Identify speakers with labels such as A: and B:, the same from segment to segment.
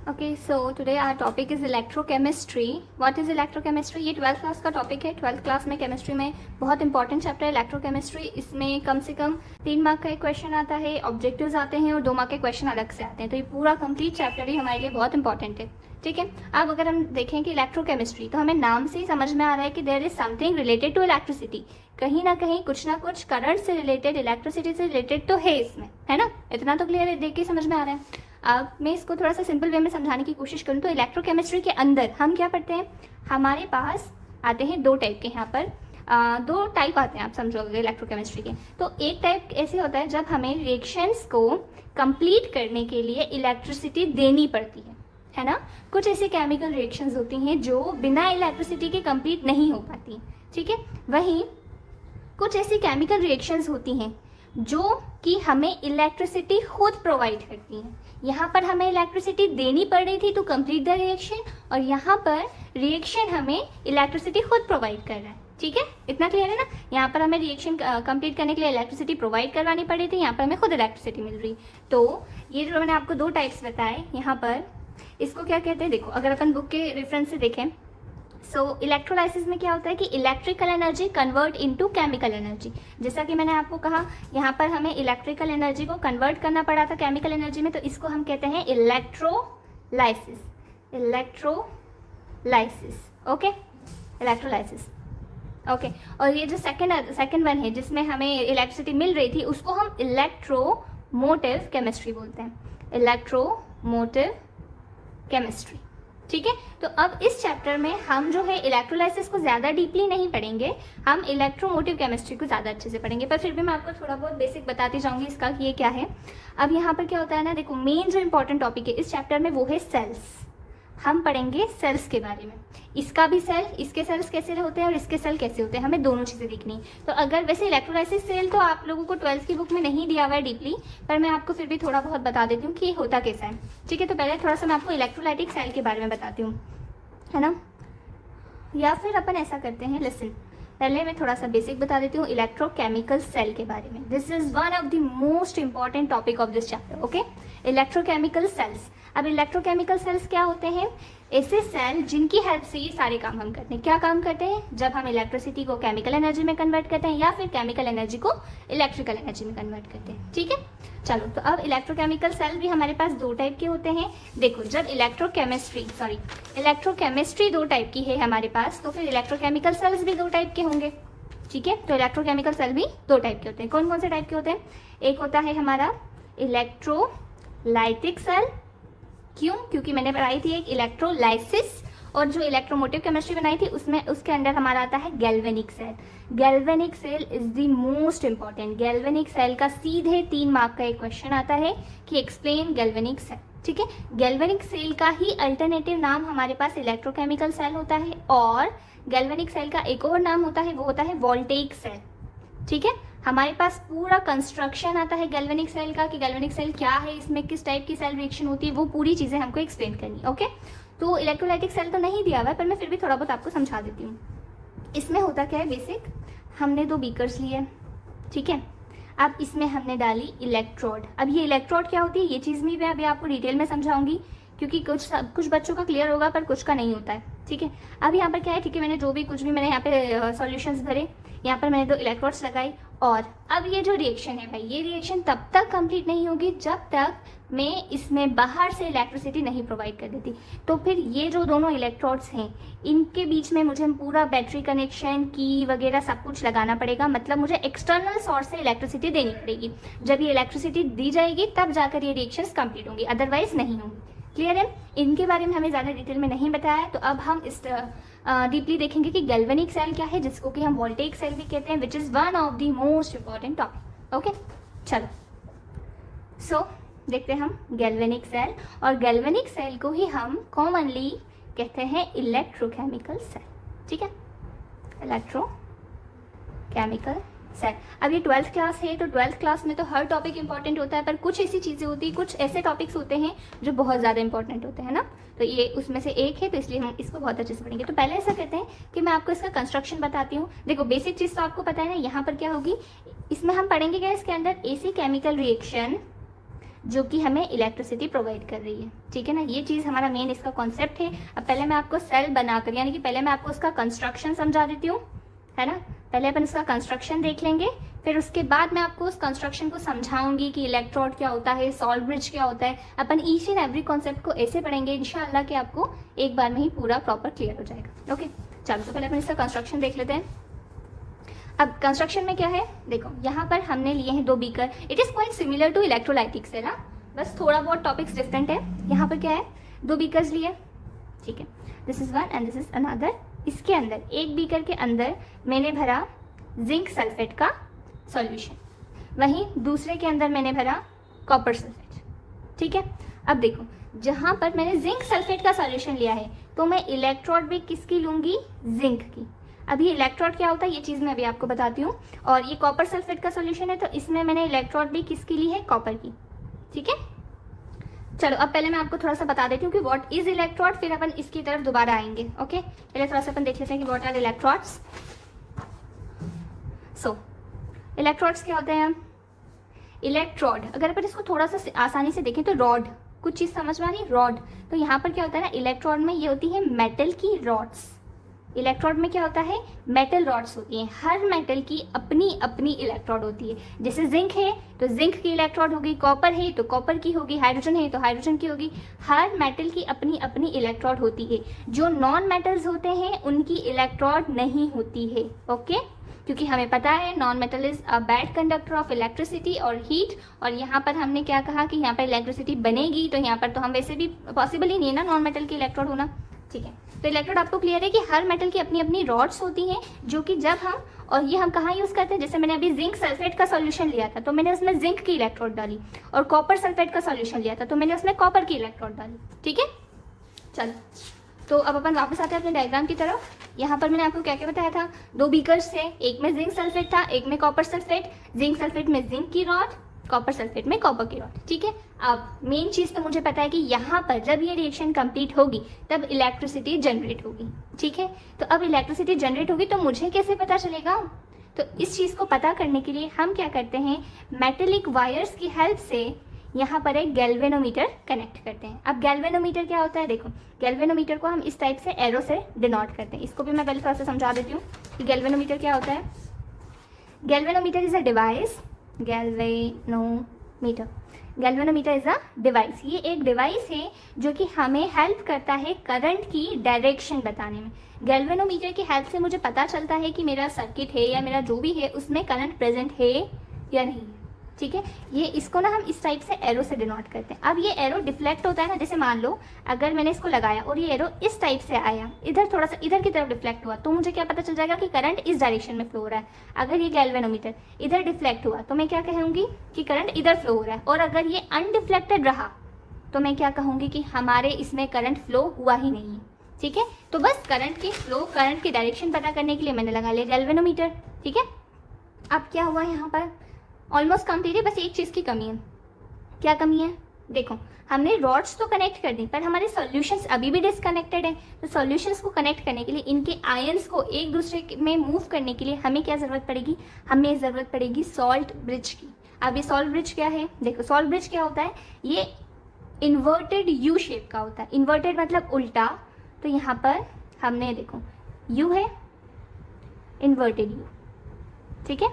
A: Okay, so today our topic is electrochemistry. What is electrochemistry? ये 12th class का topic है. 12th class में chemistry में बहुत इंपॉर्टेंट चैप्टर है इलेक्ट्रोकेमिस्ट्री. इसमें कम से कम 3 मार्क का एक क्वेश्चन आता है, ऑब्जेक्टिव्स आते हैं और 2 मार्क के क्वेश्चन अलग से आते हैं. तो ये पूरा कंप्लीट चैप्टर ही हमारे लिए बहुत इंपॉर्टेंट है. ठीक है. अब अगर हम देखें कि इलेक्ट्रोकेमिस्ट्री, तो हमें नाम से ही समझ में आ रहा है कि there is something related to electricity. कहीं ना कुछ करंट से रिलेटेड, इलेक्ट्रिसिटी से रिलेटेड तो है इसमें, है ना. इतना तो क्लियर है, देख के समझ में आ रहा है. अब मैं इसको थोड़ा सा सिंपल वे में समझाने की कोशिश करूँ तो इलेक्ट्रोकेमिस्ट्री के अंदर हम क्या पढ़ते हैं, हमारे पास आते हैं 2 टाइप के. यहाँ पर 2 टाइप आते हैं, आप समझोगे इलेक्ट्रोकेमिस्ट्री के. तो एक टाइप ऐसे होता है जब हमें रिएक्शंस को कंप्लीट करने के लिए इलेक्ट्रिसिटी देनी पड़ती है ना. कुछ ऐसे केमिकल रिएक्शंस होती हैं जो बिना इलेक्ट्रिसिटी के कंप्लीट नहीं हो पाती. ठीक है. वहीं कुछ ऐसी केमिकल रिएक्शंस होती हैं जो कि हमें इलेक्ट्रिसिटी खुद प्रोवाइड करती हैं. यहाँ पर हमें इलेक्ट्रिसिटी देनी पड़ रही थी टू कंप्लीट द रिएक्शन, और यहाँ पर रिएक्शन हमें इलेक्ट्रिसिटी खुद प्रोवाइड कर रहा है. ठीक है, इतना क्लियर है ना. यहाँ पर हमें रिएक्शन कंप्लीट करने के लिए इलेक्ट्रिसिटी प्रोवाइड करवानी पड़ी थी, यहाँ पर हमें खुद इलेक्ट्रिसिटी मिल रही. तो ये जो मैंने आपको 2 टाइप्स बताए, यहाँ पर इसको क्या कहते हैं, देखो अगर अपन बुक के रेफरेंस से देखें. सो इलेक्ट्रोलाइसिस में क्या होता है कि electrical energy convert into chemical energy. जैसा कि मैंने आपको कहा, यहाँ पर हमें इलेक्ट्रिकल एनर्जी को कन्वर्ट करना पड़ा था केमिकल एनर्जी में, तो इसको हम कहते हैं इलेक्ट्रोलाइसिस. Okay, electrolysis. ओके. और ये जो सेकंड वन है जिसमें हमें इलेक्ट्रिसिटी मिल रही थी, उसको हम इलेक्ट्रोमोटिव केमिस्ट्री बोलते हैं. Electromotive chemistry. ठीक है. तो अब इस चैप्टर में हम जो है इलेक्ट्रोलाइसिस को ज़्यादा डीपली नहीं पढ़ेंगे, हम इलेक्ट्रोमोटिव केमिस्ट्री को ज़्यादा अच्छे से पढ़ेंगे. पर फिर भी मैं आपको थोड़ा बहुत बेसिक बताती जाऊंगी इसका कि ये क्या है. अब यहाँ पर क्या होता है ना, देखो मेन जो इंपॉर्टेंट टॉपिक है इस चैप्टर में वो है सेल्स. हम पढ़ेंगे सेल्स के बारे में. इसका भी सेल, इसके सेल्स कैसे होते हैं और इसके सेल कैसे होते हैं, हमें दोनों चीज़ें देखनी. तो अगर वैसे इलेक्ट्रोलाइसिस सेल तो आप लोगों को 12th की बुक में नहीं दिया हुआ है डीपली, पर मैं आपको फिर भी थोड़ा बहुत बता देती हूँ कि ये होता कैसा है. ठीक है. तो पहले थोड़ा सा मैं आपको इलेक्ट्रोलाइटिक सेल के बारे में बताती हूँ, है ना. या फिर अपन ऐसा करते हैं, लिसन, पहले मैं थोड़ा सा बेसिक बता देती हूँ इलेक्ट्रोकेमिकल सेल के बारे में. This is one of the most important topic of this chapter. Okay, electrochemical cells. अब इलेक्ट्रोकेमिकल सेल्स क्या होते हैं? ऐसे सेल जिनकी हेल्प से ये सारे काम हम करते हैं. क्या काम करते हैं? जब हम इलेक्ट्रिसिटी को केमिकल एनर्जी में कन्वर्ट करते हैं या फिर केमिकल एनर्जी को इलेक्ट्रिकल एनर्जी में कन्वर्ट करते हैं. ठीक है. चलो, तो अब इलेक्ट्रोकेमिकल सेल भी हमारे पास 2 टाइप के होते हैं. देखो, जब इलेक्ट्रोकेमिस्ट्री 2 टाइप की है हमारे पास, तो फिर इलेक्ट्रोकेमिकल सेल्स भी 2 टाइप के होंगे. ठीक है. तो इलेक्ट्रोकेमिकल सेल भी 2 टाइप के होते हैं. कौन कौन से टाइप के होते हैं? एक होता है हमारा इलेक्ट्रोलाइटिक सेल. क्यों? क्योंकि मैंने बनाई थी एक इलेक्ट्रोलाइसिस, और जो इलेक्ट्रोमोटिव केमिस्ट्री बनाई थी उसमें उसके अंदर हमारा आता है galvanic cell. Galvanic cell is the most important. Galvanic cell का सीधे 3 मार्क का एक क्वेश्चन आता है कि एक्सप्लेन गैल्वेनिक सेल. ठीक है. गैल्वेनिक सेल का ही अल्टरनेटिव नाम हमारे पास इलेक्ट्रोकेमिकल सेल होता है, और गैल्वेनिक सेल का एक और नाम होता है, वो होता है वोल्टेइक सेल. ठीक है. हमारे पास पूरा कंस्ट्रक्शन आता है गैल्वेनिक सेल का कि गैल्वेनिक सेल क्या है, इसमें किस टाइप की सेल रिएक्शन होती है, वो पूरी चीज़ें हमको एक्सप्लेन करनी. ओके. तो इलेक्ट्रोलाइटिक सेल तो नहीं दिया हुआ है, पर मैं फिर भी थोड़ा बहुत आपको समझा देती हूँ. इसमें होता क्या है, बेसिक हमने 2 बीकर्स लिए. ठीक है. अब इसमें हमने डाली इलेक्ट्रोड. अब ये इलेक्ट्रोड क्या होती है, ये चीज़ भी मैं अभी आपको डिटेल में समझाऊंगी, क्योंकि कुछ बच्चों का क्लियर होगा पर कुछ का नहीं होता है. ठीक है. अब यहाँ पर क्या है, ठीक है, मैंने मैंने यहाँ पे सॉल्यूशंस भरे, यहाँ पर मैंने 2 इलेक्ट्रोड्स लगाई. और अब ये जो रिएक्शन है भाई, ये रिएक्शन तब तक कंप्लीट नहीं होगी जब तक मैं इसमें बाहर से इलेक्ट्रिसिटी नहीं प्रोवाइड कर देती. तो फिर ये जो दोनों इलेक्ट्रोड्स हैं, इनके बीच में मुझे पूरा बैटरी कनेक्शन, की वगैरह सब कुछ लगाना पड़ेगा. मतलब मुझे एक्सटर्नल सोर्स से इलेक्ट्रिसिटी देनी पड़ेगी. जब ये इलेक्ट्रिसिटी दी जाएगी तब जाकर ये रिएक्शंस कंप्लीट होंगी, अदरवाइज नहीं होंगी. क्लियर है. इनके बारे में हमें ज़्यादा डिटेल में नहीं बताया है. तो अब हम इस डीपली देखेंगे कि गैल्वेनिक सेल क्या है, जिसको कि हम वोल्टेइक सेल भी कहते हैं, which is one of the most important topic. Okay. चलो, सो देखते हैं हम गैल्वेनिक सेल, और गैल्वेनिक सेल को ही हम कॉमनली कहते हैं इलेक्ट्रोकेमिकल सेल. ठीक है. Electrochemical cell. अब ये 12th क्लास है, तो 12th क्लास में तो हर टॉपिक इंपॉर्टेंट होता है, पर कुछ ऐसी चीज़ें होती हैं, कुछ ऐसे टॉपिक्स होते हैं जो बहुत ज़्यादा इंपॉर्टेंट होते हैं ना. तो ये उसमें से एक है, तो इसलिए हम इसको बहुत अच्छे से पढ़ेंगे. तो पहले ऐसा करते हैं कि मैं आपको इसका कंस्ट्रक्शन बताती हूँ. देखो, बेसिक चीज़ तो आपको पता है ना. यहाँ पर क्या होगी, इसमें हम पढ़ेंगे क्या, इसके अंदर ऐसी केमिकल रिएक्शन जो कि हमें इलेक्ट्रिसिटी प्रोवाइड कर रही है। ठीक है ना, ये चीज़ हमारा मेन इसका कॉन्सेप्ट है। अब पहले मैं आपको सेल बनाकर, यानी कि पहले मैं आपको उसका कंस्ट्रक्शन समझा देती हूँ, है ना। पहले अपन इसका कंस्ट्रक्शन देख लेंगे, फिर उसके बाद मैं आपको उस कंस्ट्रक्शन को समझाऊंगी कि इलेक्ट्रोड क्या होता है, सॉल्ट ब्रिज क्या होता है। अपन ईच एंड एवरी कॉन्सेप्ट को ऐसे पढ़ेंगे इंशाल्लाह कि आपको एक बार में ही पूरा प्रॉपर क्लियर हो जाएगा। ओके, चलो तो पहले अपन इसका कंस्ट्रक्शन देख लेते हैं। अब कंस्ट्रक्शन में क्या है, देखो यहाँ पर हमने लिए हैं 2 beaker. It is quite similar to electrolytics, है ना, बस थोड़ा बहुत टॉपिक्स डिफरेंट है। यहाँ पर क्या है, 2 बीकर्स लिए, ठीक है, this is one and this is another. इसके अंदर एक बीकर के अंदर मैंने भरा जिंक सल्फेट का सॉल्यूशन, वहीं दूसरे के अंदर मैंने भरा कॉपर सल्फेट। ठीक है, अब देखो जहाँ पर मैंने जिंक सल्फेट का सॉल्यूशन लिया है तो मैं इलेक्ट्रोड भी किसकी लूंगी, जिंक की। अब ये इलेक्ट्रोड क्या होता है ये चीज़ मैं अभी आपको बताती हूँ। और ये कॉपर सल्फेट का सॉल्यूशन है तो इसमें मैंने इलेक्ट्रोड भी किसकी ली है, कॉपर की। ठीक है, चलो अब पहले मैं आपको थोड़ा सा बता देती हूँ कि व्हाट इज इलेक्ट्रोड, फिर अपन इसकी तरफ दोबारा आएंगे। ओके, पहले थोड़ा सा अपन देख लेते हैं कि what are electrodes. So electrodes क्या होते हैं। इलेक्ट्रोड अगर अपन इसको थोड़ा सा आसानी से देखें तो रॉड, कुछ चीज़ समझ में आ रही है, रॉड। तो यहाँ पर क्या होता है ना, इलेक्ट्रोड में ये होती है मेटल की रॉड्स। इलेक्ट्रोड में क्या होता है, मेटल रॉड्स होती हैं। हर मेटल की अपनी अपनी इलेक्ट्रोड होती है। जैसे जिंक है तो जिंक की इलेक्ट्रोड होगी, कॉपर है तो कॉपर की होगी, हाइड्रोजन है तो हाइड्रोजन की होगी। हर मेटल की अपनी अपनी इलेक्ट्रोड होती है। जो नॉन मेटल्स होते हैं उनकी इलेक्ट्रोड नहीं होती है। ओके, क्योंकि हमें पता है non metal is a bad conductor of electricity और हीट। और यहाँ पर हमने क्या कहा कि यहाँ पर इलेक्ट्रिसिटी बनेगी, तो यहाँ पर तो हम वैसे भी पॉसिबल ही नहीं है ना नॉन मेटल की इलेक्ट्रोड होना। ठीक है, तो इलेक्ट्रोड आपको क्लियर है कि हर मेटल की अपनी अपनी रॉड्स होती हैं, जो कि जब हम, और ये हम कहाँ यूज़ करते हैं, जैसे मैंने अभी जिंक सल्फेट का सॉल्यूशन लिया था तो मैंने उसमें जिंक की इलेक्ट्रोड डाली, और कॉपर सल्फेट का सॉल्यूशन लिया था तो मैंने उसमें कॉपर की इलेक्ट्रोड डाली। ठीक है, चलो तो अब अपन वापस आते हैं अपने डायग्राम की तरफ। यहाँ पर मैंने आपको क्या क्या बताया था, 2 बीकर्स थे, एक में जिंक सल्फेट था, एक में कॉपर सल्फेट। जिंक सल्फेट में जिंक की रॉड, कॉपर सल्फेट में कॉपर की रॉड। ठीक है, अब मेन चीज़ तो मुझे पता है कि यहाँ पर जब ये रिएक्शन कंप्लीट होगी तब इलेक्ट्रिसिटी जनरेट होगी। ठीक है, तो अब इलेक्ट्रिसिटी जनरेट होगी तो मुझे कैसे पता चलेगा, तो इस चीज़ को पता करने के लिए हम क्या करते हैं, मेटेलिक वायर्स की हेल्प से यहाँ पर एक गैल्वेनोमीटर कनेक्ट करते हैं। अब गैल्वेनोमीटर क्या होता है, देखो गैल्वेनोमीटर को हम इस टाइप से एरो से डिनोट करते हैं। इसको भी मैं पहले थोड़ा सा समझा देती हूँ कि गैल्वेनोमीटर क्या होता है। Galvanometer is a device, galvanometer is a device. ये एक डिवाइस है जो कि हमें हेल्प करता है करंट की डायरेक्शन बताने में। गैल्वेनोमीटर की हेल्प से मुझे पता चलता है कि मेरा सर्किट है या मेरा जो भी है उसमें करंट प्रेजेंट है या नहीं। ठीक है, ये इसको ना हम इस टाइप से एरो से डिनोट करते हैं। अब ये एरो डिफ्लेक्ट होता है ना, जैसे मान लो अगर मैंने इसको लगाया और ये एरो इस टाइप से आया, इधर थोड़ा सा इधर की तरफ डिफ्लेक्ट हुआ, तो मुझे क्या पता चल जाएगा कि करंट इस डायरेक्शन में फ्लो हो रहा है। अगर ये गैल्वेनोमीटर इधर डिफ्लेक्ट हुआ तो मैं क्या कहूँगी कि करंट इधर फ्लो हो रहा है। और अगर ये अनडिफ्लेक्टेड रहा तो मैं क्या कहूँगी कि हमारे इसमें करंट फ्लो हुआ ही नहीं है। ठीक है, तो बस करंट की फ्लो, करंट की डायरेक्शन पता करने के लिए मैंने लगा लिया गैल्वेनोमीटर। ठीक है, अब क्या हुआ यहाँ पर, ऑलमोस्ट कंप्लीट है, बस एक चीज़ की कमी है। क्या कमी है, देखो हमने रॉड्स तो कनेक्ट कर दी पर हमारे सॉल्यूशंस अभी भी डिस्कनेक्टेड है। तो सॉल्यूशंस को कनेक्ट करने के लिए, इनके आयंस को एक दूसरे में मूव करने के लिए हमें क्या ज़रूरत पड़ेगी, हमें ज़रूरत पड़ेगी सॉल्ट ब्रिज की। अब ये सॉल्ट ब्रिज क्या है, देखो सॉल्ट ब्रिज क्या होता है, ये इन्वर्टेड यू शेप का होता है। इन्वर्टेड मतलब उल्टा, तो यहाँ पर हमने देखो यू है, इन्वर्टेड यू। ठीक है,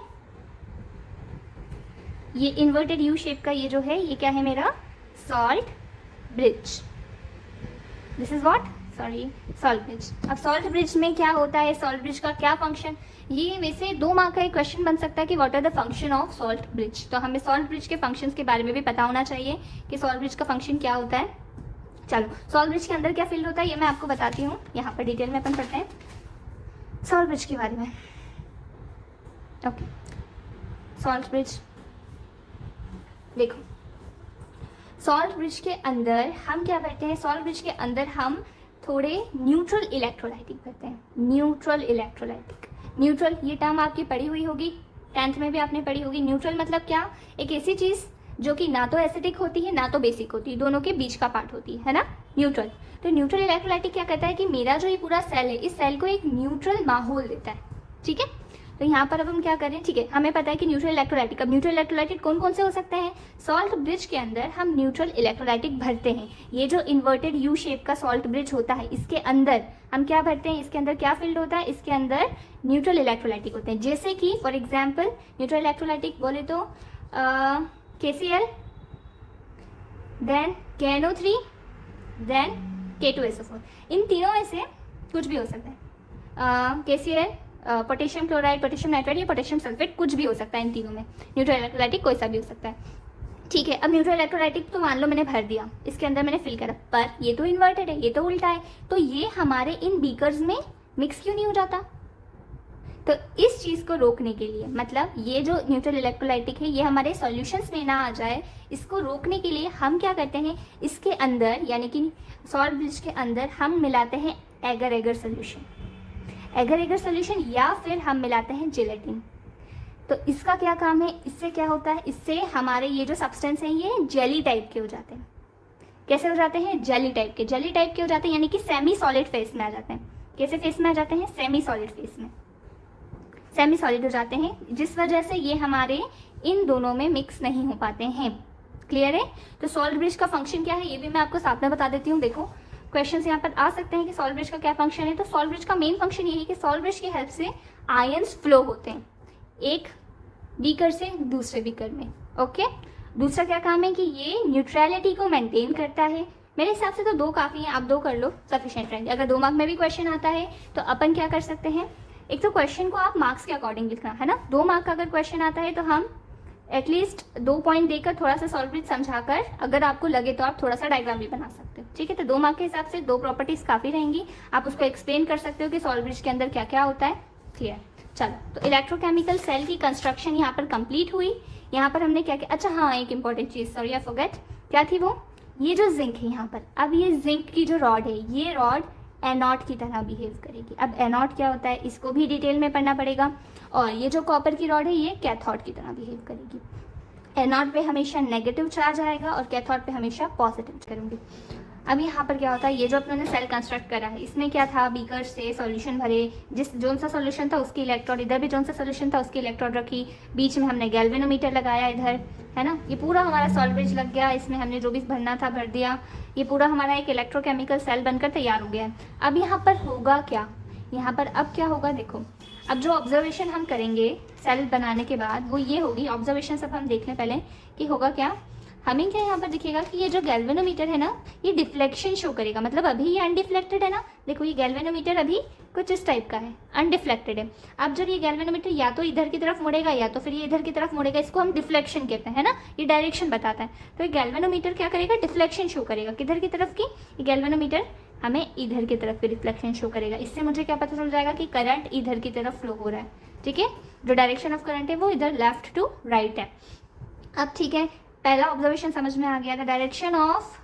A: ये इन्वर्टेड यू शेप का ये जो है ये क्या है मेरा salt bridge. This is what, sorry salt bridge. अब सॉल्ट ब्रिज में क्या होता है, सॉल्ट ब्रिज का क्या फंक्शन, ये वैसे 2 मार्क का एक क्वेश्चन बन सकता है कि what are the function of salt bridge. तो हमें सॉल्ट ब्रिज के फंक्शंस के बारे में भी पता होना चाहिए कि सॉल्ट ब्रिज का फंक्शन क्या होता है। चलो सॉल्ट ब्रिज के अंदर क्या फील्ड होता है ये मैं आपको बताती हूँ। यहाँ पर डिटेल में अपन पढ़ते हैं सॉल्ट ब्रिज के बारे में। ओके, सॉल्ट ब्रिज देखो, सॉल्ट ब्रिज के अंदर हम क्या करते हैं, सॉल्ट ब्रिज के अंदर हम थोड़े न्यूट्रल इलेक्ट्रोलाइटिक करते हैं। न्यूट्रल इलेक्ट्रोलाइटिक, न्यूट्रल ये टर्म आपकी पढ़ी हुई होगी, 10th में भी आपने पढ़ी होगी। न्यूट्रल मतलब क्या, एक ऐसी चीज़ जो कि ना तो एसिडिक होती है ना तो बेसिक होती है, दोनों के बीच का पार्ट होती है ना, न्यूट्रल। तो न्यूट्रल इलेक्ट्रोलाइटिक क्या कहता है कि मेरा जो ये पूरा सेल है, इस सेल को एक न्यूट्रल माहौल देता है। ठीक है, तो यहाँ पर अब हम क्या करें, ठीक है, हमें पता है कि न्यूट्रल इलेक्ट्रोलाइटिक, अब न्यूट्रल इलेक्ट्रोलाइटिक कौन कौन से हो सकते हैं, सॉल्ट ब्रिज के अंदर हम न्यूट्रल इलेक्ट्रोलाइटिक भरते हैं। ये जो इन्वर्टेड यू शेप का सॉल्ट ब्रिज होता है, इसके अंदर हम क्या भरते हैं, इसके अंदर क्या फील्ड होता है, इसके अंदर न्यूट्रल इलेक्ट्रोलाइटिक होते हैं। जैसे कि फॉर एग्जाम्पल न्यूट्रल इलेक्ट्रोलाइटिक बोले तो KCl, then KNO3, then K2SO4, इन तीनों में से कुछ भी हो सकता है। KCl, potassium chloride, potassium nitride या पोटेशियम सल्फेट, कुछ भी हो सकता है इन तीनों में। न्यूट्रल इलेक्ट्रोलाइटिक कोई सा भी हो सकता है, ठीक है। अब न्यूट्रल इलेक्ट्रोलाइटिक तो मान लो मैंने भर दिया, इसके अंदर मैंने फिल करा, पर ये तो इन्वर्टेड है, ये तो उल्टा है, तो ये हमारे इन बीकर्स में मिक्स क्यों नहीं हो जाता। तो इस चीज़ को रोकने के लिए, मतलब ये जो न्यूट्रल इलेक्ट्रोलाइटिक है ये हमारे सॉल्यूशंस में ना आ जाए, इसको रोकने के लिए हम क्या करते हैं, इसके अंदर यानी कि सॉल्ट ब्रिज के अंदर हम मिलाते हैं agar agar solution, agar agar solution, या फिर हम मिलाते हैं जेलेटिन। तो इसका क्या काम है, इससे क्या होता है, इससे हमारे ये जो सब्सटेंस है ये जेली टाइप के हो जाते हैं। कैसे हो जाते हैं, जेली टाइप के, जेली टाइप के हो जाते हैं, यानी कि सेमी सॉलिड फेस में आ जाते हैं। कैसे फेस में आ जाते हैं, सेमी सॉलिड फेस में, सेमी सॉलिड हो जाते हैं, जिस वजह से ये हमारे इन दोनों में मिक्स नहीं हो पाते हैं। क्लियर है। तो सॉल्ट ब्रिज का फंक्शन क्या है ये भी मैं आपको साथ में बता देती हूँ। देखो क्वेश्चन यहाँ पर आ सकते हैं कि सॉल्ट ब्रिज का क्या फंक्शन है। तो सॉल्ट ब्रिज का मेन फंक्शन ये है कि सॉल्ट ब्रिज की हेल्प से आयंस फ्लो होते हैं एक बीकर से दूसरे बीकर में। ओके, दूसरा क्या काम है कि ये न्यूट्रलिटी को मेंटेन करता है। मेरे हिसाब से तो 2 काफ़ी हैं, आप 2 कर लो, सफिशिएंट रहेंगे। अगर 2 मार्क में भी क्वेश्चन आता है तो अपन क्या कर सकते हैं, एक तो क्वेश्चन को आप मार्क्स के अकॉर्डिंग लिखना है ना। 2 मार्क का अगर क्वेश्चन आता है तो हम एटलीस्ट 2 पॉइंट देकर थोड़ा सा सॉल्ट ब्रिज समझाकर, अगर आपको लगे तो आप थोड़ा सा डायग्राम भी बना सकते हो। ठीक है, तो 2 मार्क के हिसाब से 2 प्रॉपर्टीज काफ़ी रहेंगी, आप उसको एक्सप्लेन कर सकते हो कि सॉल्ट ब्रिज के अंदर क्या क्या होता है। क्लियर। चलो, तो इलेक्ट्रोकेमिकल सेल की कंस्ट्रक्शन यहाँ पर कंप्लीट हुई। यहाँ पर हमने क्या किया, अच्छा हाँ, एक important cheese, sorry I forget, क्या थी वो, ये जो जिंक है यहाँ पर, अब ये जिंक की जो रॉड है, ये रॉड एनोड की तरह बिहेव करेगी। अब एनोड क्या होता है इसको भी डिटेल में पढ़ना पड़ेगा। और ये जो कॉपर की रॉड है ये कैथोड की तरह बिहेव करेगी। एनोड पे हमेशा नेगेटिव चार्ज आएगा और कैथोड पे हमेशा पॉजिटिव करूँगी। अब यहाँ पर क्या होता है, ये जो अपने सेल कंस्ट्रक्ट करा है इसमें क्या था, बीकर से सॉल्यूशन भरे, जिस जोन सा सॉल्यूशन था उसकी इलेक्ट्रोड, इधर भी जोन सा सॉल्यूशन था उसकी इलेक्ट्रोड रखी, बीच में हमने गैल्वेनोमीटर लगाया इधर, है ना। ये पूरा हमारा सॉल्ट ब्रिज लग गया, इसमें हमने जो भी भरना था भर दिया, ये पूरा हमारा एक इलेक्ट्रोकेमिकल सेल बनकर तैयार हो गया है। अब यहाँ पर होगा क्या, यहाँ पर अब क्या होगा, देखो अब जो ऑब्जर्वेशन हम करेंगे सेल बनाने के बाद वो ये होगी, ऑब्जर्वेशन सब हम देख लें पहले कि होगा क्या। हमें क्या यहाँ पर दिखेगा कि ये जो गैल्वेनोमीटर है ना ये डिफ्लेक्शन शो करेगा, मतलब अभी ये अनडिफ्लेक्टेड है ना। देखो ये गैल्वेनोमीटर अभी कुछ इस टाइप का है, अनडिफ्लेक्टेड है। अब जब ये गैल्वेनोमीटर या तो इधर की तरफ मुड़ेगा या तो फिर ये इधर की तरफ मुड़ेगा, इसको हम डिफ्लेक्शन कहते हैं, है ना, ये डायरेक्शन बताता है। तो ये गैल्वेनोमीटर क्या करेगा, डिफ्लेक्शन शो करेगा, किधर की तरफ की, ये गैल्वेनोमीटर हमें इधर की तरफ की रिफ्लेक्शन शो करेगा। इससे मुझे क्या पता चल जाएगा कि करंट इधर की तरफ फ्लो हो रहा है। ठीक है, जो डायरेक्शन ऑफ करंट है वो इधर लेफ्ट टू राइट है। अब ठीक है, पहला ऑब्जर्वेशन समझ में आ गया था, डायरेक्शन ऑफ,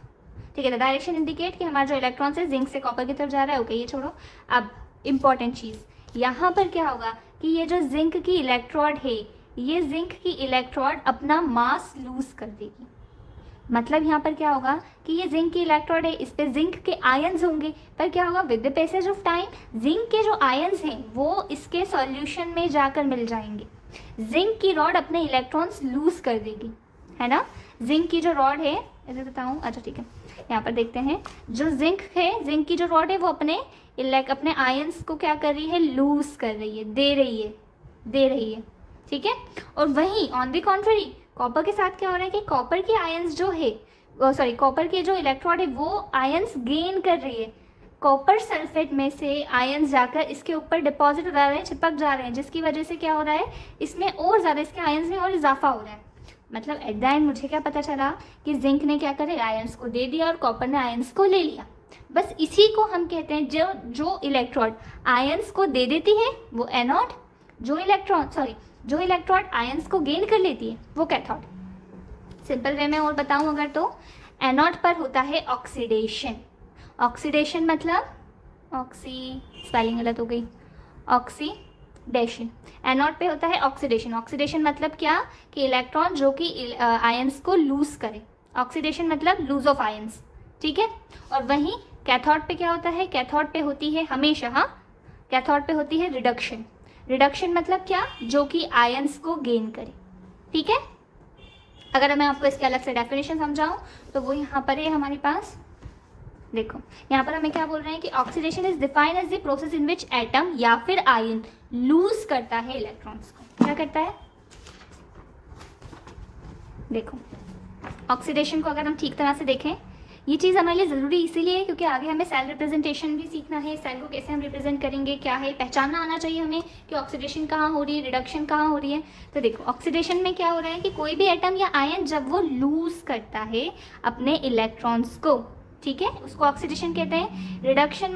A: ठीक है, द डायरेक्शन इंडिकेट कि हमारा जो इलेक्ट्रॉन है जिंक से कॉपर की तरफ जा रहा है। ओके, ये छोड़ो। अब इंपॉर्टेंट चीज़ यहाँ पर क्या होगा कि ये जो जिंक की इलेक्ट्रोड है, ये जिंक की इलेक्ट्रोड अपना मास लूज कर देगी। मतलब यहाँ पर क्या होगा कि ये जिंक की इलेक्ट्रोड है, इस पे जिंक के आयंस होंगे, पर क्या होगा with the passage of time zinc के जो आयंस हैं वो इसके सॉल्यूशन में जाकर मिल जाएंगे। जिंक की रॉड अपने इलेक्ट्रॉन्स लूज कर देगी, है ना। जिंक की जो रॉड है, इधर बताऊँ, अच्छा ठीक है, यहाँ पर देखते हैं, जो जिंक है, जिंक की जो रॉड है वो अपने आयंस को क्या कर रही है, लूज कर रही है, दे रही है। ठीक है, और वहीं ऑन द कॉन्ट्ररी कॉपर के साथ क्या हो रहा है कि कॉपर की आयंस जो है, सॉरी कॉपर के जो इलेक्ट्रोड है वो आयंस गेन कर रही है। कॉपर सल्फेट में से आयंस जाकर इसके ऊपर डिपॉजिट हो रहे हैं, चिपक जा रहे हैं, जिसकी वजह से क्या हो रहा है, इसमें और ज़्यादा इसके आयंस में और इजाफा हो रहा है। मतलब एट द एंड मुझे क्या पता चला कि जिंक ने क्या करे, आयंस को दे दिया और कॉपर ने आयंस को ले लिया। बस इसी को हम कहते हैं, जो इलेक्ट्रोड आयंस को दे देती है वो एनोड, जो इलेक्ट्रोड आयंस को गेन कर लेती है वो कैथोड। सिंपल वे में और बताऊं अगर तो एनोड पर होता है ऑक्सीडेशन। ऑक्सीडेशन मतलब स्पेलिंग गलत हो गई, ऑक्सीडेशन। एनोड पे होता है ऑक्सीडेशन। ऑक्सीडेशन मतलब क्या कि इलेक्ट्रॉन जो कि आयंस को लूज करे, ऑक्सीडेशन मतलब लूज ऑफ आयंस। ठीक है, और वहीं कैथोड पे क्या होता है, कैथोड पे होती है हमेशा, हाँ, कैथोड पे होती है रिडक्शन। रिडक्शन मतलब क्या, जो कि आयंस को गेन करे, ठीक है। अगर मैं आपको इसके अलग से डेफिनेशन समझाऊं तो वो यहाँ पर है हमारे पास, देखो यहाँ पर हमें क्या बोल रहे हैं कि oxidation is defined as the process in which atom या फिर आयन लूज करता है इलेक्ट्रॉन्स को। क्या करता है, देखो ऑक्सीडेशन को अगर हम ठीक तरह से देखें, ये चीज़ हमारे लिए ज़रूरी इसीलिए है क्योंकि आगे हमें सेल रिप्रेजेंटेशन भी सीखना है। सेल को कैसे हम रिप्रेजेंट करेंगे, क्या है, पहचानना आना चाहिए हमें कि ऑक्सीडेशन कहाँ हो रही है, रिडक्शन कहाँ हो रही है। तो देखो ऑक्सीडेशन में क्या हो रहा है कि कोई भी एटम या आयन जब वो लूज करता है अपने इलेक्ट्रॉन्स को, ठीक है, उसको ऑक्सीडेशन कहते हैं। रिडक्शन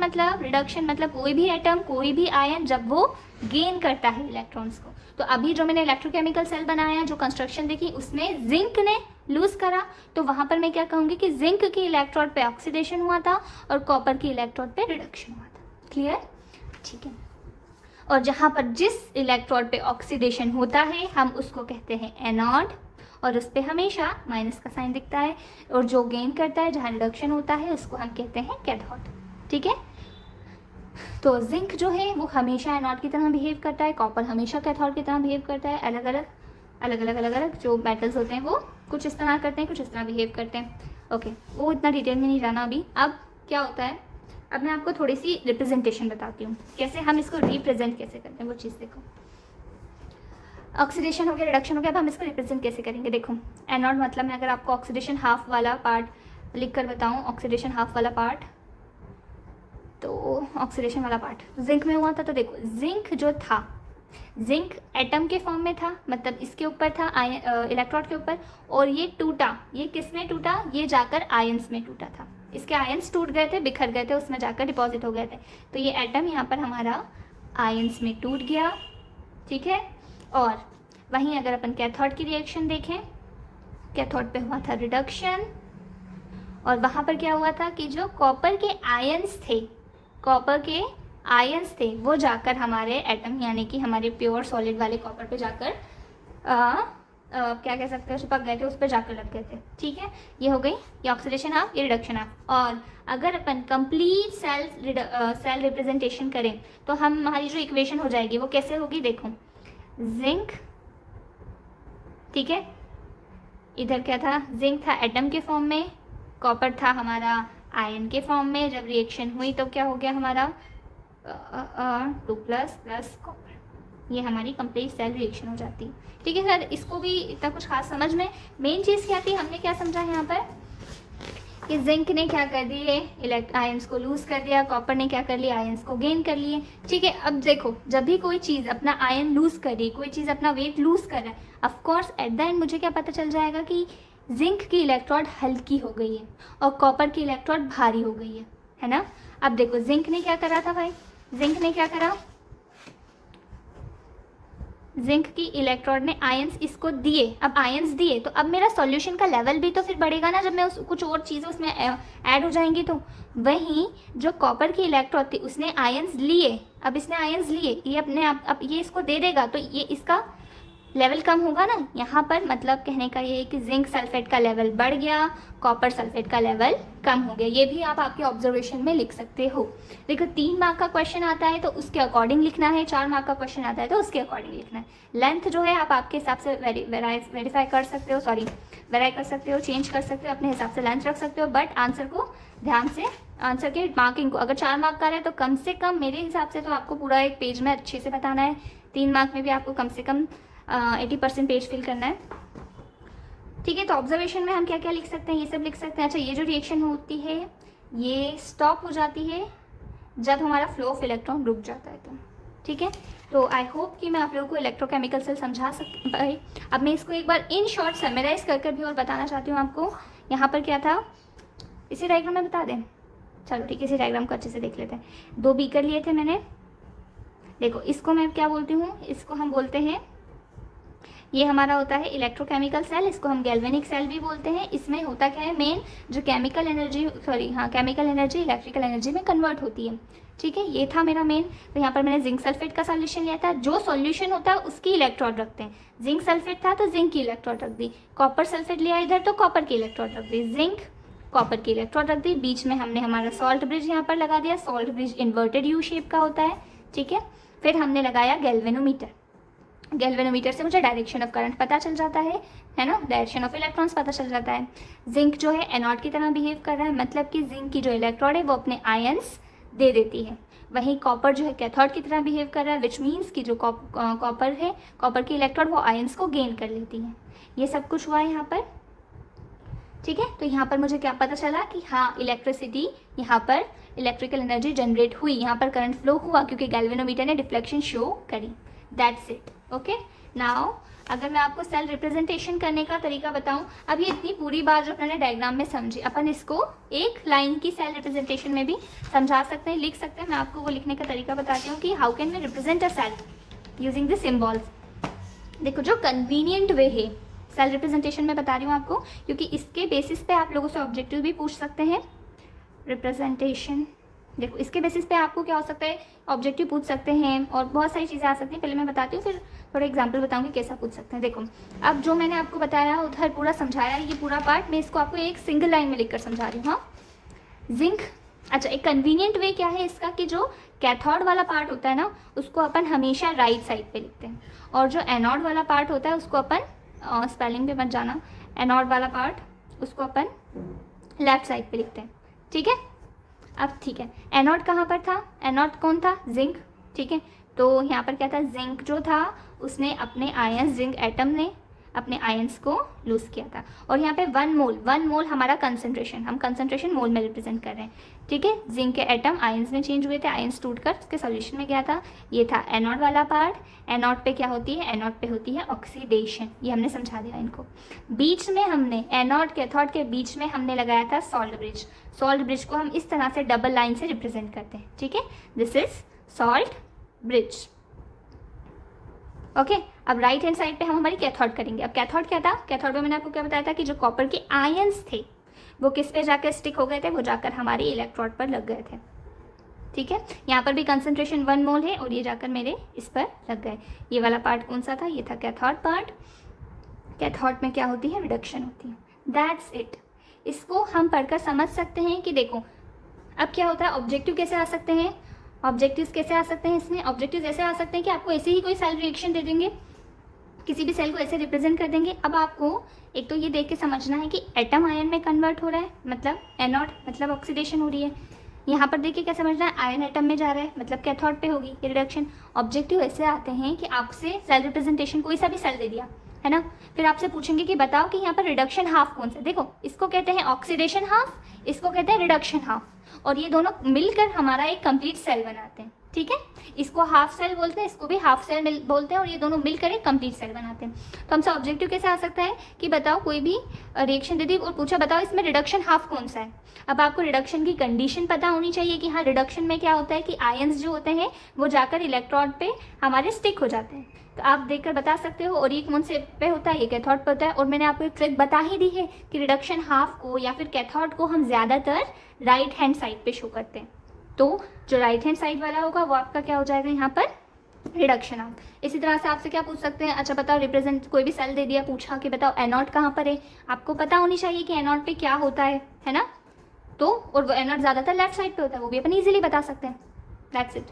A: मतलब कोई भी एटम, कोई भी आयन जब वो गेन करता है इलेक्ट्रॉन्स को। तो अभी जो मैंने इलेक्ट्रोकेमिकल सेल बनाया, जो कंस्ट्रक्शन देखी, उसमें जिंक ने लूज करा, तो वहां पर मैं क्या कहूँगी कि जिंक की इलेक्ट्रोड पे ऑक्सीडेशन हुआ था और कॉपर की इलेक्ट्रोड पे रिडक्शन हुआ था। क्लियर, ठीक है। और जहां पर जिस इलेक्ट्रोड पे ऑक्सीडेशन होता है हम उसको कहते हैं एनोड, और उस पर हमेशा माइनस का साइन दिखता है। और जो गेन करता है, जहाँ रिडक्शन होता है, उसको हम कहते हैं कैथोड, ठीक है। तो जिंक जो है वो हमेशा एनोड की तरह बिहेव करता है, कॉपर हमेशा कैथोड की तरह बिहेव करता है। अलग अलग जो मेटल्स होते हैं वो कुछ इस तरह करते हैं, कुछ इस तरह बिहेव करते हैं। ओके, वो इतना डिटेल में नहीं जाना अभी। अब क्या होता है, अब मैं आपको थोड़ी सी रिप्रेजेंटेशन बताती हूँ, कैसे हम इसको रिप्रेजेंट कैसे करते हैं वो चीज़ देखो। ऑक्सीडेशन हो गया, रिडक्शन हो गया, अब हम इसको रिप्रेजेंट कैसे करेंगे। देखो एनोड मतलब मैं अगर आपको ऑक्सीडेशन हाफ वाला पार्ट लिख कर बताऊँ, ऑक्सीडेशन हाफ वाला पार्ट, तो ऑक्सीडेशन वाला पार्ट जिंक में हुआ था। तो देखो जिंक जो था, जिंक एटम के फॉर्म में था, मतलब इसके ऊपर था इलेक्ट्रोड के ऊपर, और ये टूटा, ये किस में टूटा, ये जाकर आयंस में टूटा था। इसके आयंस टूट गए थे, बिखर गए थे, उसमें जाकर डिपॉजिट हो गए थे। तो ये एटम यहाँ पर हमारा आयंस में टूट गया, ठीक है। और वहीं अगर अपन कैथोड की रिएक्शन देखें, कैथोड पे हुआ था रिडक्शन, और वहाँ पर क्या हुआ था कि जो कॉपर के आयंस थे, कॉपर के आयंस थे, वो जाकर हमारे एटम यानी कि हमारे प्योर सॉलिड वाले कॉपर पे जाकर क्या कह सकते हैं, चिपक गए थे, उस पर जाकर लग गए थे, ठीक है। ये हो गई, ये ऑक्सीडेशन हाफ, ये रिडक्शन हाफ। और अगर अपन कंप्लीट सेल रिप्रेजेंटेशन करें तो हमारी जो इक्वेशन हो जाएगी वो कैसे होगी, देखो जिंक, ठीक है, इधर क्या था, जिंक था एटम के फॉर्म में, कॉपर था हमारा आयन के फॉर्म में। जब रिएक्शन हुई तो क्या हो गया हमारा 2+ कॉपर, ये हमारी कंप्लीट सेल रिएक्शन हो जाती है, ठीक है सर। इसको भी इतना कुछ खास समझ में, मेन चीज़ क्या थी, हमने क्या समझा यहाँ पर कि जिंक ने क्या कर दिए, आयंस को लूज कर दिया, कॉपर ने क्या कर लिया, आयंस को गेन कर लिए, ठीक है। अब देखो जब भी कोई चीज़ अपना आयन लूज कर रही है, कोई चीज़ अपना वेट लूज कर रहा है, ऑफकोर्स एट द एंड मुझे क्या पता चल जाएगा कि जिंक की इलेक्ट्रोड हल्की हो गई है और कॉपर की इलेक्ट्रोड भारी हो गई है ना। अब देखो जिंक ने क्या करा था भाई, जिंक ने क्या करा, जिंक की इलेक्ट्रोड ने आयंस इसको दिए। अब आयंस दिए तो अब मेरा सॉल्यूशन का लेवल भी तो फिर बढ़ेगा ना, जब मैं कुछ और चीज़ें उसमें ऐड हो जाएंगी। तो वहीं जो कॉपर की इलेक्ट्रोड थी उसने आयंस लिए, अब इसने आयंस लिए, ये अपने आप अब ये इसको दे देगा तो ये इसका लेवल कम होगा ना। यहाँ पर मतलब कहने का ये है कि जिंक सल्फेट का लेवल बढ़ गया, कॉपर सल्फेट का लेवल कम हो गया। ये भी आप आपके ऑब्जर्वेशन में लिख सकते हो। देखो 3 मार्क का क्वेश्चन आता है तो उसके अकॉर्डिंग लिखना है, 4 मार्क का क्वेश्चन आता है तो उसके अकॉर्डिंग लिखना है। लेंथ जो है आप आपके हिसाब से वेरीफाई कर सकते हो, वेराई कर सकते हो, चेंज कर सकते हो, अपने हिसाब से लेंथ रख सकते हो, बट आंसर को ध्यान से, आंसर के मार्किंग को अगर 4 मार्क का है तो कम से कम मेरे हिसाब से तो आपको पूरा एक पेज में अच्छे से बताना है। 3 मार्क में भी आपको कम से कम 80% पेज फिल करना है, ठीक है। तो ऑब्जर्वेशन में हम क्या क्या लिख सकते हैं, ये सब लिख सकते हैं। अच्छा, ये जो रिएक्शन होती है ये स्टॉप हो जाती है जब हमारा फ्लो ऑफ इलेक्ट्रॉन रुक जाता है, तो ठीक है। तो आई होप कि मैं आप लोगों को इलेक्ट्रोकेमिकल सेल समझा पाई। अब मैं इसको एक बार इन शॉर्ट समराइज कर भी और बताना चाहती हूँ आपको। यहाँ पर क्या था, इसी डायग्राम में बता दें, चलो ठीक है, इसी डायग्राम को अच्छे से देख लेते हैं। 2 बीकर लिए थे मैंने, देखो इसको मैं क्या बोलती हूँ, इसको हम बोलते हैं, ये हमारा होता है इलेक्ट्रोकेमिकल सेल, इसको हम गैल्वेनिक सेल भी बोलते हैं। इसमें होता क्या है, मेन जो केमिकल एनर्जी इलेक्ट्रिकल एनर्जी में कन्वर्ट होती है, ठीक है। ये था मेरा मेन। तो यहाँ पर मैंने जिंक सल्फेट का सॉल्यूशन लिया था। जो सॉल्यूशन होता है उसकी इलेक्ट्रोड रखते हैं, जिंक सल्फेट था तो जिंक की इलेक्ट्रोड रख दी, कॉपर सल्फेट लिया इधर तो कॉपर की इलेक्ट्रोड रख दी, जिंक कॉपर की इलेक्ट्रोड रख दी, बीच में हमने हमारा सॉल्ट ब्रिज यहाँ पर लगा दिया। Salt bridge inverted U shape का होता है, ठीक है। फिर हमने लगाया गैल्वेनोमीटर। गैल्वेनोमीटर से मुझे डायरेक्शन ऑफ करंट पता चल जाता है ना, डायरेक्शन ऑफ इलेक्ट्रॉन्स पता चल जाता है। जिंक जो है एनोड की तरह बिहेव कर रहा है, मतलब कि जिंक की जो इलेक्ट्रोड है वो अपने आयंस दे देती है। वहीं कॉपर जो है कैथोड की तरह बिहेव कर रहा है, विच मीन्स कि जो कॉपर है, कॉपर की इलेक्ट्रोड वो आयंस को गेन कर लेती है। ये सब कुछ हुआ है यहाँ पर, ठीक है। तो यहाँ पर मुझे क्या पता चला कि हाँ इलेक्ट्रिसिटी, यहाँ पर इलेक्ट्रिकल एनर्जी जनरेट हुई, यहाँ पर करंट फ्लो हुआ क्योंकि गैल्वेनोमीटर ने डिफ्लेक्शन शो करी। That's it. ओके, नाउ अगर मैं आपको सेल रिप्रेजेंटेशन करने का तरीका बताऊं, अब ये इतनी पूरी बात जो अपने डायग्राम में समझी, अपन इसको एक लाइन की सेल रिप्रेजेंटेशन में भी समझा सकते हैं, लिख सकते हैं। मैं आपको वो लिखने का तरीका बताती हूँ कि how can we represent a cell using the symbols. देखो जो कन्वीनियंट वे है सेल रिप्रेजेंटेशन में बता रही हूँ आपको, क्योंकि इसके बेसिस पे आप लोगों से ऑब्जेक्टिव भी पूछ सकते हैं। रिप्रेजेंटेशन, देखो इसके बेसिस पे आपको क्या हो सकता है, ऑब्जेक्टिव पूछ सकते हैं और बहुत सारी चीज़ें आ सकती हैं। पहले मैं बताती हूँ, फिर थोड़ा एग्जांपल बताऊंगी कैसा पूछ सकते हैं। देखो अब जो मैंने आपको बताया उधर पूरा समझाया, ये पूरा पार्ट मैं इसको आपको एक सिंगल लाइन में लिखकर समझा रही हूँ। हाँ, जिंक, अच्छा एक कन्वीनियंट वे क्या है इसका कि जो कैथोड वाला पार्ट होता है ना उसको अपन हमेशा राइट साइड पे लिखते हैं, और जो एनोड वाला पार्ट होता है उसको अपन स्पेलिंग पे मत जाना, एनोड वाला पार्ट उसको अपन लेफ्ट साइड पे लिखते हैं, ठीक है। अब ठीक है, एनोड कहाँ पर था, एनोड कौन था, जिंक, ठीक है। तो यहाँ पर क्या था, जिंक जो था उसने अपने आयंस, जिंक एटम ने अपने आयंस को लूज किया था, और यहाँ पे 1 मोल हमारा कंसंट्रेशन, हम कंसंट्रेशन मोल में रिप्रेजेंट कर रहे हैं, ठीक है। जिंक के एटम आयंस में चेंज हुए थे, आयंस टूटकर उसके सॉल्यूशन में गया था। ये था एनोड वाला पार्ट। एनोड पे क्या होती है, एनोड पे होती है ऑक्सीडेशन, ये हमने समझा दिया इनको। बीच में हमने एनोड कैथोड के बीच में हमने लगाया था सॉल्ट ब्रिज। सॉल्ट ब्रिज को हम इस तरह से डबल लाइन से रिप्रेजेंट करते हैं, ठीक है। This is salt bridge. Okay, अब राइट हैंड साइड पे हम हमारी कैथोड करेंगे। अब कैथोड क्या था, कैथोड में मैंने आपको क्या बताया था कि जो कॉपर के आयंस थे वो किस पे जाकर स्टिक हो गए थे, वो जाकर हमारी इलेक्ट्रोड पर लग गए थे, ठीक है। यहाँ पर भी कंसंट्रेशन 1 मोल है और ये जाकर मेरे इस पर लग गए। ये वाला पार्ट कौन सा था, ये था कैथोड पार्ट। कैथोड में क्या होती है, रिडक्शन होती है। That's it. इसको हम पढ़कर समझ सकते हैं कि देखो अब क्या होता है, ऑब्जेक्टिव कैसे आ सकते हैं, ऑब्जेक्टिव्स कैसे आ सकते हैं इसमें, ऑब्जेक्टिव्स ऐसे आ सकते हैं कि आपको ऐसे ही कोई सेल रिएक्शन दे देंगे, किसी भी सेल को ऐसे रिप्रेजेंट कर देंगे। अब आपको एक तो ये देख के समझना है कि एटम आयन में कन्वर्ट हो रहा है, मतलब एनोड, मतलब ऑक्सीडेशन हो रही है। यहाँ पर देखिए क्या समझना है, आयन एटम में जा रहा है, मतलब कैथोड पे होगी ये रिडक्शन। ऑब्जेक्टिव ऐसे आते हैं कि आपसे सेल रिप्रेजेंटेशन कोई सा भी सेल दे दिया है ना, फिर आपसे पूछेंगे कि बताओ कि यहाँ पर रिडक्शन हाफ कौन सा। देखो इसको कहते हैं ऑक्सीडेशन हाफ, इसको कहते हैं रिडक्शन हाफ, और ये दोनों मिलकर हमारा एक कंप्लीट सेल बनाते हैं, ठीक है। इसको हाफ सेल बोलते हैं, इसको भी हाफ सेल बोलते हैं, और ये दोनों मिलकर एक कंप्लीट सेल बनाते हैं। तो हमसे ऑब्जेक्टिव कैसे आ सकता है कि बताओ कोई भी रिएक्शन दे दी और पूछा बताओ इसमें रिडक्शन हाफ कौन सा है। अब आपको रिडक्शन की कंडीशन पता होनी चाहिए कि हाँ रिडक्शन में क्या होता है कि आयंस जो होते हैं वो जाकर इलेक्ट्रोड पे हमारे स्टिक हो जाते हैं, तो आप देखकर बता सकते हो। और ये कौन से पे होता है, ये कैथोड पे होता है। और मैंने आपको एक ट्रिक बता ही दी है कि रिडक्शन हाफ को या फिर कैथोड को हम ज़्यादातर राइट हैंड साइड पे शो करते हैं, तो जो राइट हैंड साइड वाला होगा वो आपका क्या हो जाएगा यहाँ पर, रिडक्शन हाफ। इसी तरह से आपसे क्या पूछ सकते हैं, अच्छा बताओ रिप्रेजेंट, कोई भी सेल दे दिया, पूछा कि बताओ एनोड कहाँ पर है, आपको पता होनी चाहिए कि एनोड पे क्या होता है ना। तो और वो एनोड ज़्यादातर लेफ्ट साइड पे होता है, वो भी अपन ईजिली बता सकते हैं। That's it.